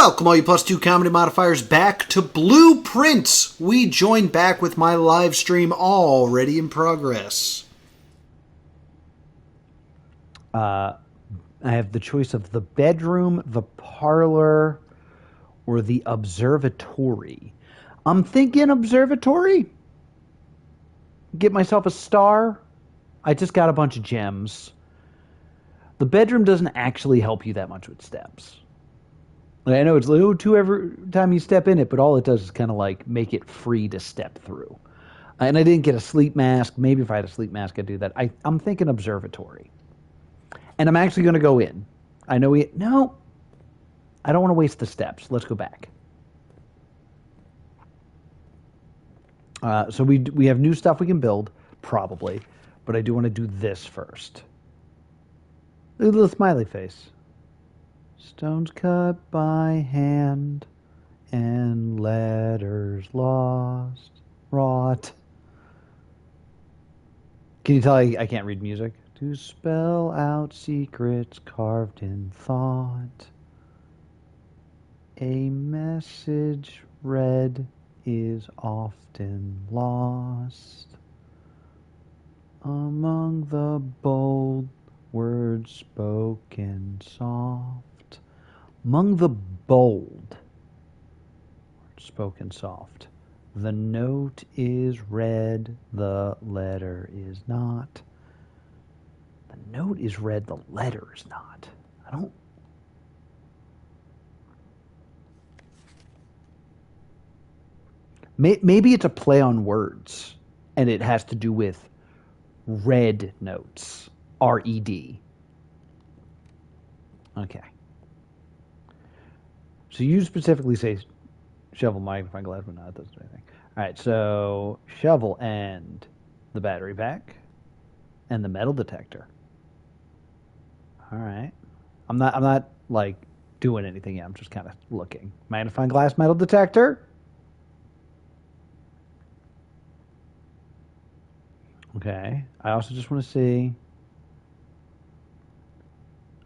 Welcome, all you +2 comedy modifiers, back to Blueprints. We join back with my live stream already in progress. I have the choice of the bedroom, the parlor, or the observatory. I'm thinking observatory. Get myself a star. I just got a bunch of gems. The bedroom doesn't actually help you that much with steps. I know it's like, two every time you step in it, but all it does is kind of like make it free to step through. And I didn't get a sleep mask. Maybe if I had a sleep mask, I'd do that. I'm thinking observatory. And I'm actually going to go in. I know no, I don't want to waste the steps. Let's go back. So we have new stuff we can build, probably. But I do want to do this first. Look at the little smiley face. Stones cut by hand and letters lost, wrought. Can you tell I can't read music? To spell out secrets carved in thought. A message read is often lost. Among the bold words spoken soft. Among the bold words spoken soft. The note is read, the letter is not. The note is read, the letter is not. I don't... Maybe it's a play on words, and it has to do with red notes. R-E-D. Okay. So you specifically say shovel, magnifying glass, but not, doesn't do anything. All right, so shovel and the battery pack and the metal detector. All right. I'm not like doing anything yet. I'm just kind of looking. Magnifying glass, metal detector. Okay. I also just want to see.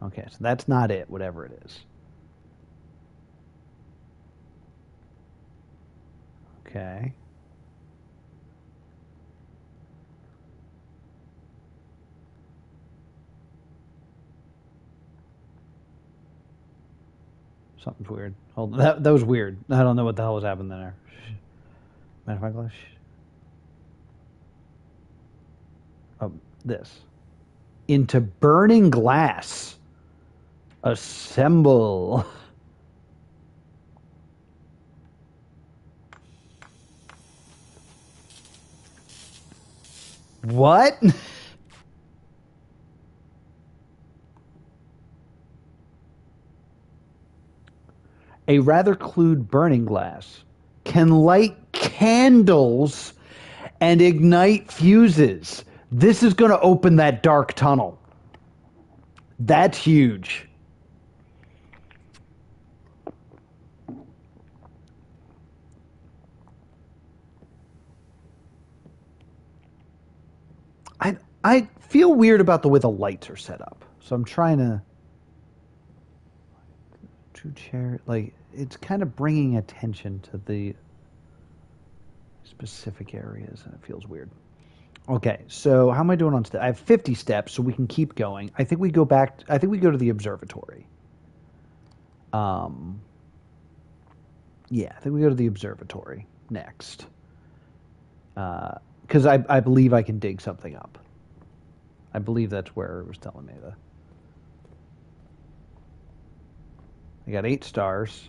Okay, so that's not it, whatever it is. Okay. Something's weird. Hold on. That was weird. I don't know what the hell was happening there. Magnifying glass. Oh, this. Into burning glass. Assemble. What? A rather crude burning glass can light candles and ignite fuses. This is going to open that dark tunnel. That's huge. I feel weird about the way the lights are set up. So I'm trying to... Two chair, like, it's kind of bringing attention to the specific areas, and it feels weird. Okay, so how am I doing on steps? I have 50 steps, so we can keep going. I think we go back... I think we go to the observatory. Yeah, I think we go to the observatory next. Because I believe I can dig something up. I believe that's where it was telling me that. I got 8 stars.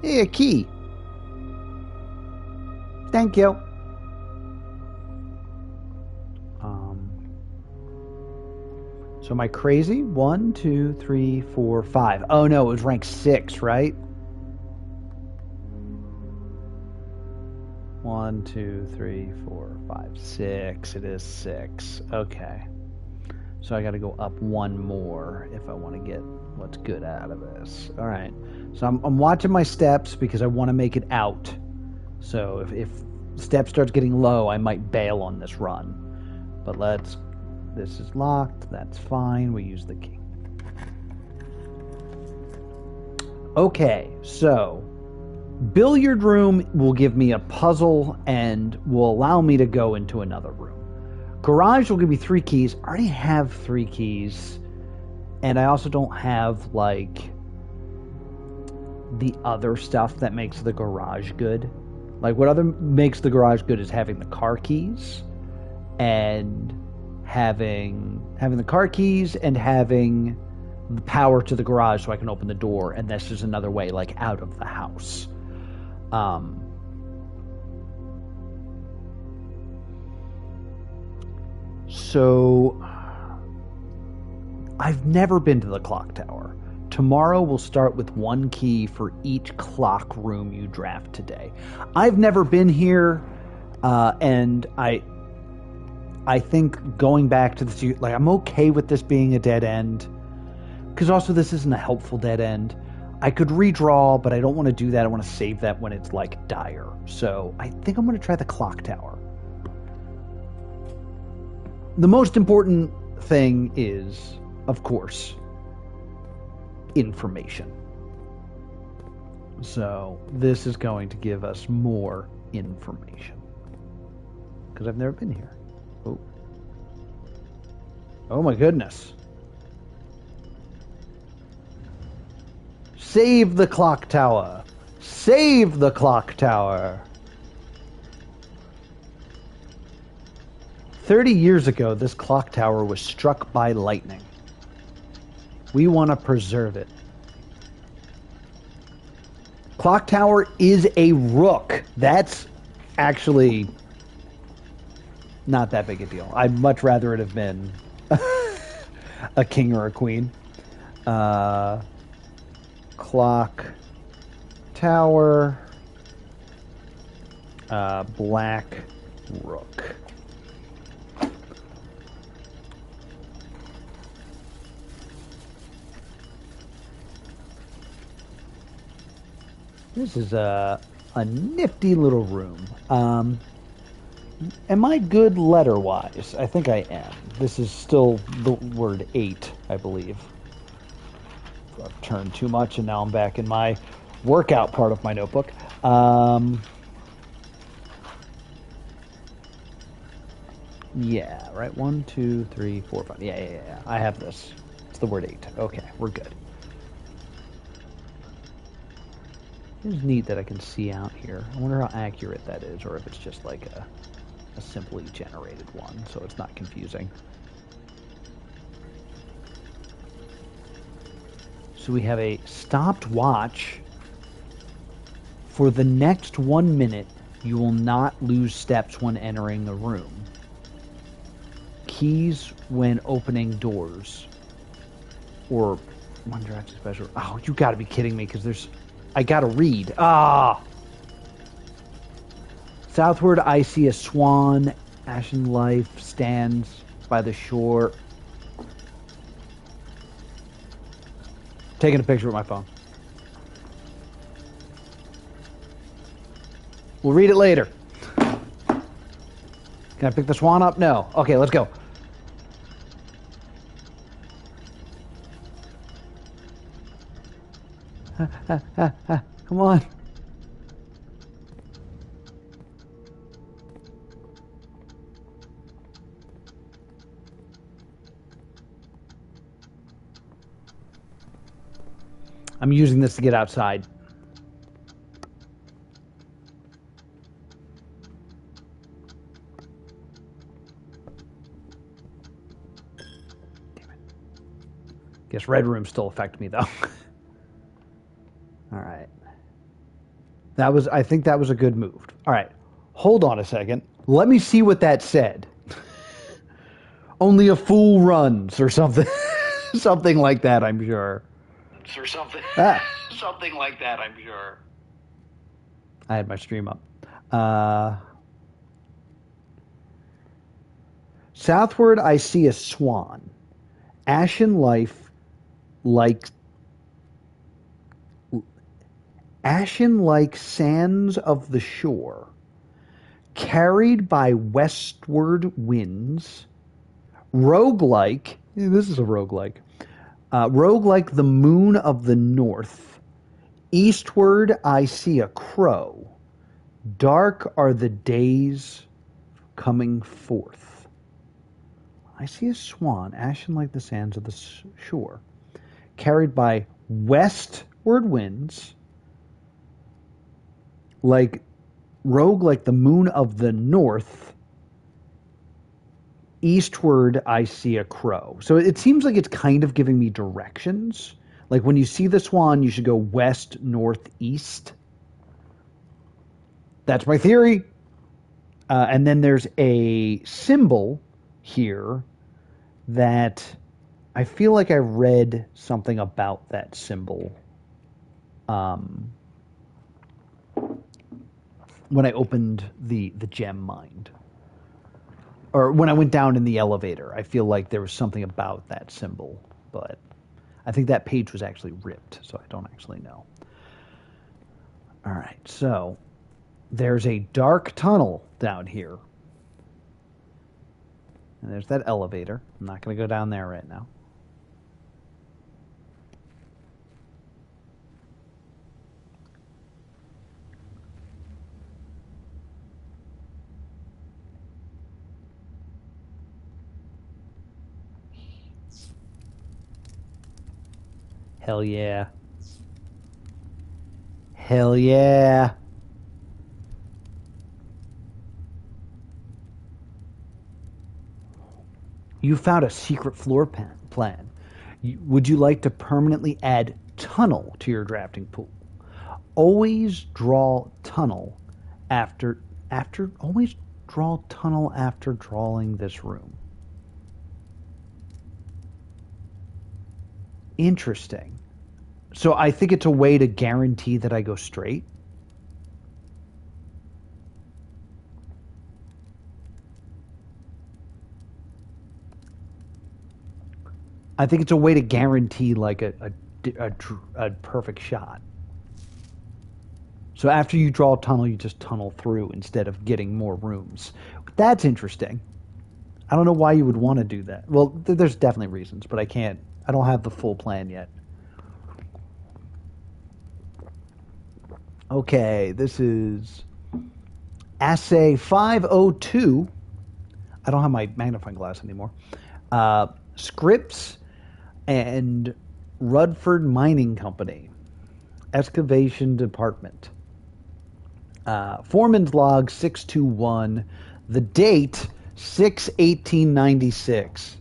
Hey, a key. Thank you. So am I crazy? 1, 2, 3, 4, 5. Oh no, it was rank 6, right? 1, 2, 3, 4, 5, 6. It is 6. Okay. So I got to go up one more if I want to get what's good out of this. All right. So I'm watching my steps because I want to make it out. So if step starts getting low, I might bail on this run. But this is locked. That's fine. We use the key. Okay, so billiard room will give me a puzzle and will allow me to go into another room. Garage will give me 3 keys. I already have 3 keys. And I also don't have, like, the other stuff that makes the garage good. Like, what other makes the garage good is having the car keys. And having the car keys and having the power to the garage so I can open the door. And that's just another way, like, out of the house. So, I've never been to the clock tower. Tomorrow we'll start with 1 key for each clock room you draft today. I've never been here, and I think going back to this, like, I'm okay with this being a dead end, because also this isn't a helpful dead end. I could redraw, but I don't want to do that. I want to save that when it's, like, dire. So I think I'm going to try the clock tower. The most important thing is, of course, information. So this is going to give us more information. Because I've never been here. Oh. Oh my goodness. Save the clock tower. Save the clock tower. 30 years ago, this clock tower was struck by lightning. We want to preserve it. Clock tower is a rook. That's actually not that big a deal. I'd much rather it have been a king or a queen. Clock tower. Black rook. This is a nifty little room. Am I good letter-wise? I think I am. This is still the word 8, I believe. I've turned too much, and now I'm back in my workout part of my notebook. Yeah, right. 1, 2, 3, 4, 5. Yeah. I have this. It's the word 8. Okay, we're good. It's neat that I can see out here. I wonder how accurate that is, or if it's just like a simply generated one, so it's not confusing. So we have a stopped watch. For the next 1 minute, you will not lose steps when entering the room. Keys when opening doors. Or one direction special. Oh, you gotta be kidding me, because there's... I gotta read. Southward, I see a swan. Ashen life stands by the shore. Taking a picture with my phone. We'll read it later. Can I pick the swan up? No. Okay, let's go. Come on. I'm using this to get outside. Damn it. Guess red rooms still affect me, though. All right. I think that was a good move. All right. Hold on a second. Let me see what that said. Only a fool runs, or something. Something like that, I'm sure. Or something. Something like that, I'm sure. I had my stream up. Southward, I see a swan. Ashen life like ashen like sands of the shore, carried by westward winds, roguelike, this is a roguelike, roguelike the moon of the north, eastward I see a crow, dark are the days coming forth. I see a swan, ashen like the sands of the shore, carried by westward winds, like rogue like the moon of the north, eastward I see a crow. So it seems like it's kind of giving me directions. Like when you see the swan, you should go west, north, east. That's my theory. And then there's a symbol here that I feel like I read something about that symbol when I opened the gem mind. Or when I went down in the elevator, I feel like there was something about that symbol, but I think that page was actually ripped, so I don't actually know. All right, so there's a dark tunnel down here. And there's that elevator. I'm not going to go down there right now. Hell yeah. Hell yeah. You found a secret floor plan. Would you like to permanently add tunnel to your drafting pool? Always draw tunnel after drawing this room. Interesting. So I think it's a way to guarantee that I go straight. I think it's a way to guarantee like a perfect shot. So after you draw a tunnel, you just tunnel through instead of getting more rooms. That's interesting. I don't know why you would want to do that. Well, there's definitely reasons, but I don't have the full plan yet. Okay, this is Assay 502. I don't have my magnifying glass anymore. Scripps and Rudford Mining Company. Excavation Department. Foreman's log 621. The date 6/1896.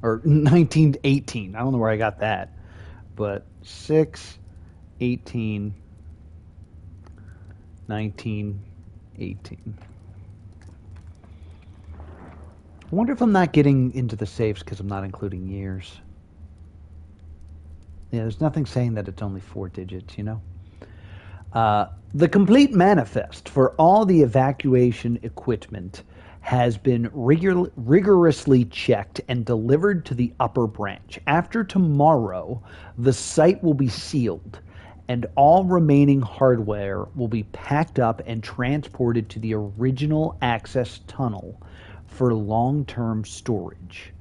Or 1918. I don't know where I got that. But 6/18 1918. I wonder if I'm not getting into the safes because I'm not including years. Yeah, there's nothing saying that it's only 4 digits, you know? The complete manifest for all the evacuation equipment has been rigorously checked and delivered to the upper branch. After tomorrow, the site will be sealed, and all remaining hardware will be packed up and transported to the original access tunnel for long-term storage.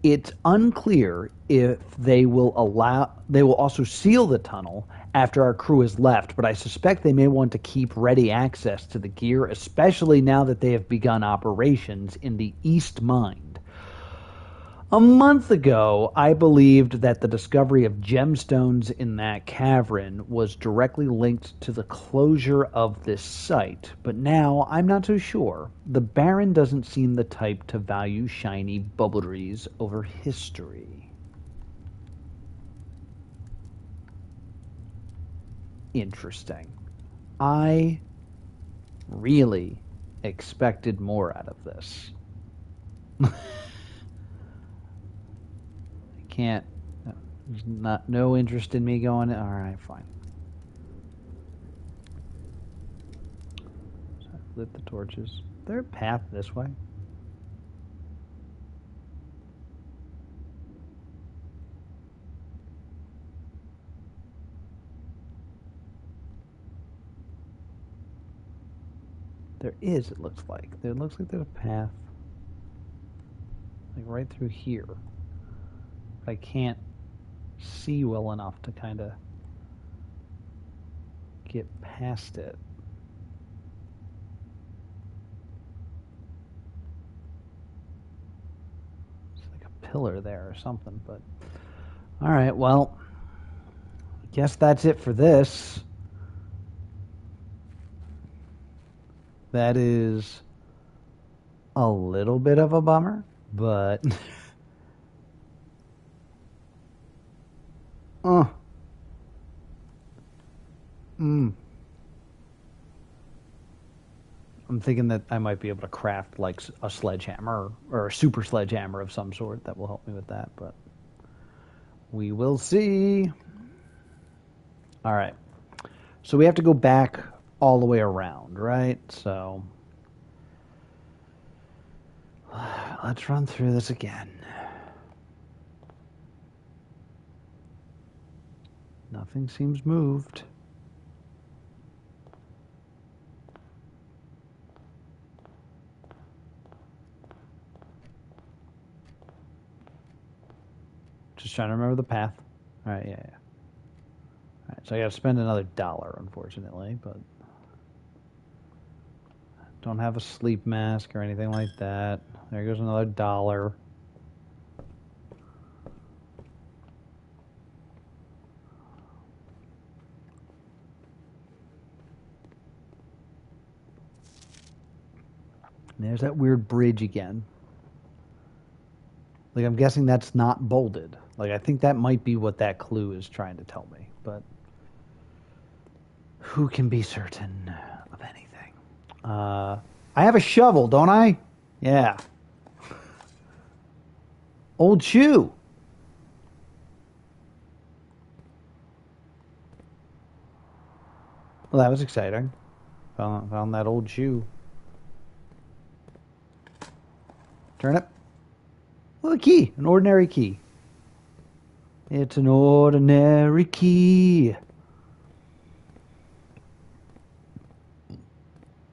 It's unclear if they will also seal the tunnel after our crew has left, but I suspect they may want to keep ready access to the gear, especially now that they have begun operations in the East Mine. A month ago, I believed that the discovery of gemstones in that cavern was directly linked to the closure of this site, but now I'm not so sure. The Baron doesn't seem the type to value shiny bubbleries over history. Interesting. I really expected more out of this. Can't. There's no interest in me going. All right, fine. So I lit the torches. Is there a path this way? There is, it looks like. It looks like there's a path. Like right through here. I can't see well enough to kind of get past it. It's like a pillar there or something, but all right, well, I guess that's it for this. That is a little bit of a bummer, but I'm thinking that I might be able to craft like a sledgehammer or a super sledgehammer of some sort that will help me with that, but we will see. All right. So we have to go back all the way around, right? So let's run through this again. Nothing seems moved. Just trying to remember the path. All right, yeah. All right, so I got to spend another $1, unfortunately, but don't have a sleep mask or anything like that. There goes another $1. And there's that weird bridge again. Like, I'm guessing that's not bolded. Like, I think that might be what that clue is trying to tell me, but who can be certain of anything? I have a shovel, don't I? Yeah. Old shoe. Well, that was exciting. Found that old shoe. Turnip. Well, a key. An ordinary key. It's an ordinary key.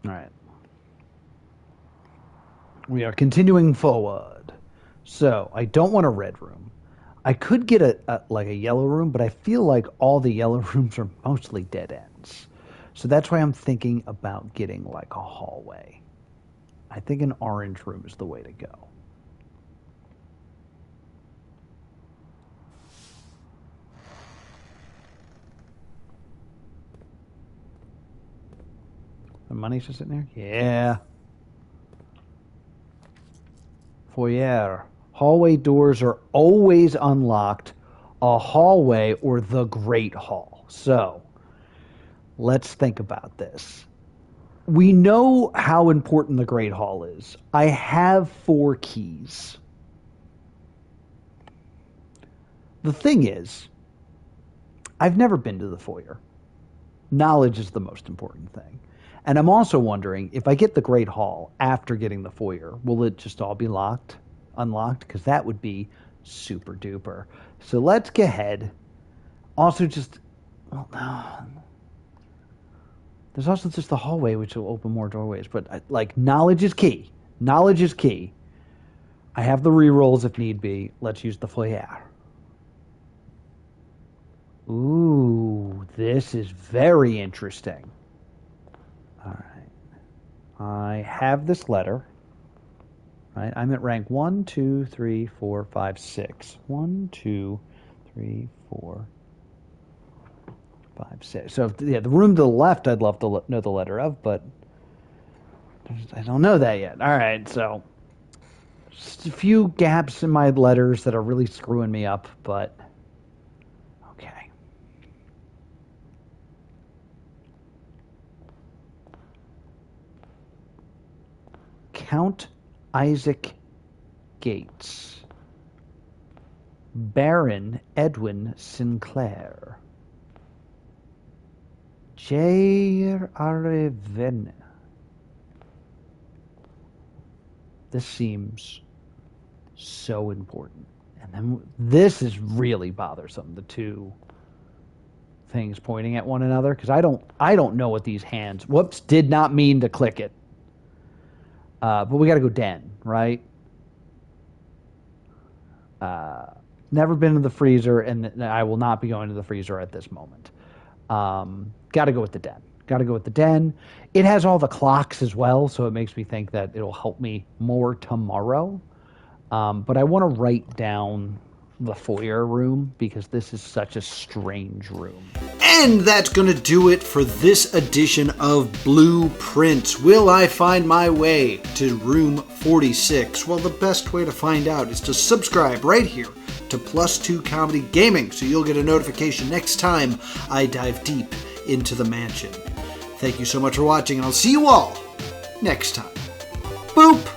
All right. We are continuing forward. So, I don't want a red room. I could get like a yellow room, but I feel like all the yellow rooms are mostly dead ends. So that's why I'm thinking about getting like a hallway. I think an orange room is the way to go. The money's just sitting there? Yeah. Foyer. Hallway doors are always unlocked. A hallway or the Great Hall. So, let's think about this. We know how important the Great Hall is. I have 4 keys. The thing is, I've never been to the foyer. Knowledge is the most important thing. And I'm also wondering, if I get the Great Hall after getting the foyer, will it just all be unlocked? Because that would be super duper. So let's go ahead. Also just, well, no. There's also just the hallway, which will open more doorways. But like, knowledge is key. Knowledge is key. I have the rerolls if need be. Let's use the foyer. Ooh, this is very interesting. All right. I have this letter. Right, I'm at rank 1, 2, 3, 4, 5, 6. 1, 2, 3, 4, 5, 6. So, yeah, the room to the left I'd love to know the letter of, but I don't know that yet. All right, so just a few gaps in my letters that are really screwing me up, but okay. Count Isaac Gates. Baron Edwin Sinclair. Jair Arevene. This seems so important. And then this is really bothersome, the two things pointing at one another, because I don't know what these hands... Whoops, did not mean to click it. But we got to go den, right? Never been to the freezer, and I will not be going to the freezer at this moment. Got to go with the den. Got to go with the den. It has all the clocks as well, so it makes me think that it'll help me more tomorrow. But I want to write down the foyer room because this is such a strange room. And that's going to do it for this edition of Blueprints. Will I find my way to room 46? Well, the best way to find out is to subscribe right here to Plus 2 Comedy Gaming so you'll get a notification next time I dive deep into the mansion. Thank you so much for watching, and I'll see you all next time. Boop!